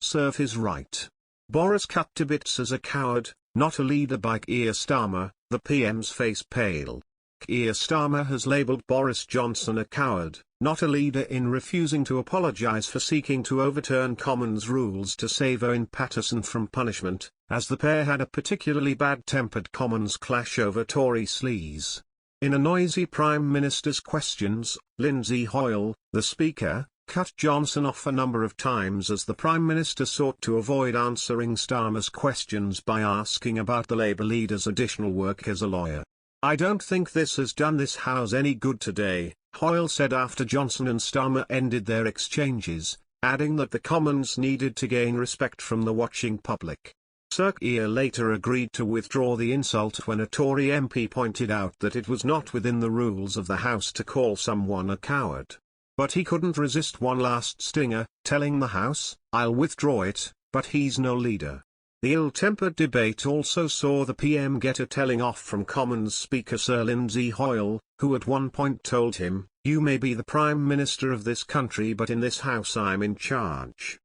serve his right. Boris cut to bits as a coward, not a leader by Keir Starmer, the PM's face pale. Keir Starmer has labelled Boris Johnson a coward, not a leader, in refusing to apologise for seeking to overturn Commons rules to save Owen Paterson from punishment, as the pair had a particularly bad-tempered Commons clash over Tory sleaze. In a noisy Prime Minister's questions, Lindsay Hoyle, the Speaker, cut Johnson off a number of times as the Prime Minister sought to avoid answering Starmer's questions by asking about the Labour leader's additional work as a lawyer. "I don't think this has done this House any good today," Hoyle said after Johnson and Starmer ended their exchanges, adding that the Commons needed to gain respect from the watching public. Sir Keir later agreed to withdraw the insult when a Tory MP pointed out that it was not within the rules of the House to call someone a coward. But he couldn't resist one last stinger, telling the House, "I'll withdraw it, but he's no leader." The ill-tempered debate also saw the PM get a telling off from Commons Speaker Sir Lindsay Hoyle, who at one point told him, "You may be the Prime Minister of this country, but in this House I'm in charge."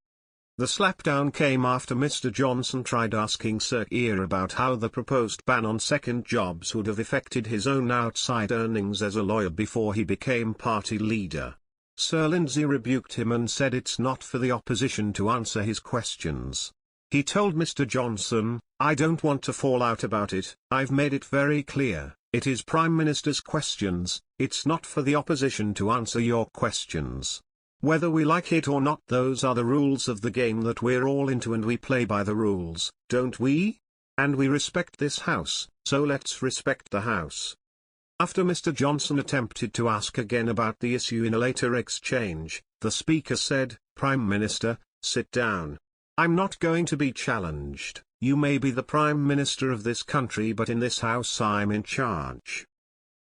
The slapdown came after Mr Johnson tried asking Sir Keir about how the proposed ban on second jobs would have affected his own outside earnings as a lawyer before he became party leader. Sir Lindsay rebuked him and said it's not for the opposition to answer his questions. He told Mr Johnson, "I don't want to fall out about it, I've made it very clear, it is Prime Minister's questions, it's not for the opposition to answer your questions. Whether we like it or not, those are the rules of the game that we're all into, and we play by the rules, don't we? And we respect this House, so let's respect the House." After Mr Johnson attempted to ask again about the issue in a later exchange, the Speaker said, "Prime Minister, sit down. I'm not going to be challenged. You may be the Prime Minister of this country, but in this House I'm in charge."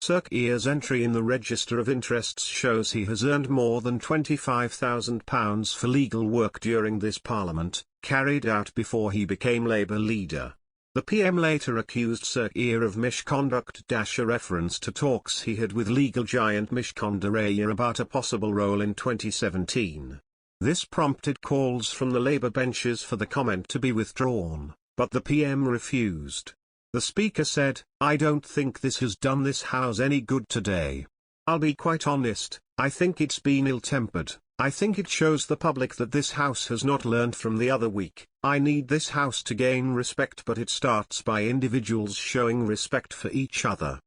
Sir Keir's entry in the Register of Interests shows he has earned more than £25,000 for legal work during this Parliament, carried out before he became Labour leader. The PM later accused Sir Keir of misconduct, a reference to talks he had with legal giant Mishcon de Reya about a possible role in 2017. This prompted calls from the Labour benches for the comment to be withdrawn, but the PM refused. The Speaker said, "I don't think this has done this House any good today. I'll be quite honest, I think it's been ill-tempered. I think it shows the public that this House has not learned from the other week. I need this House to gain respect, but it starts by individuals showing respect for each other."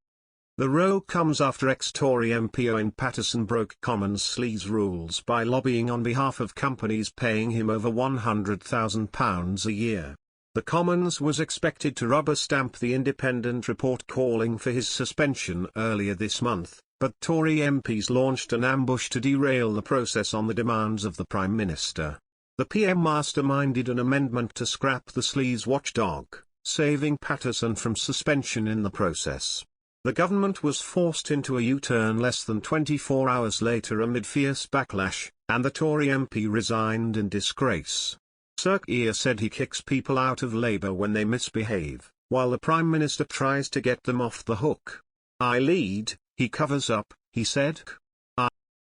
The row comes after ex-Tory MP Owen Paterson broke Commons sleaze rules by lobbying on behalf of companies paying him over £100,000 a year. The Commons was expected to rubber stamp the independent report calling for his suspension earlier this month, but Tory MPs launched an ambush to derail the process on the demands of the Prime Minister. The PM masterminded an amendment to scrap the sleaze watchdog, saving Paterson from suspension in the process. The government was forced into a U-turn less than 24 hours later amid fierce backlash, and the Tory MP resigned in disgrace. Sir Keir said he kicks people out of Labour when they misbehave, while the Prime Minister tries to get them off the hook. "I lead, he covers up," he said.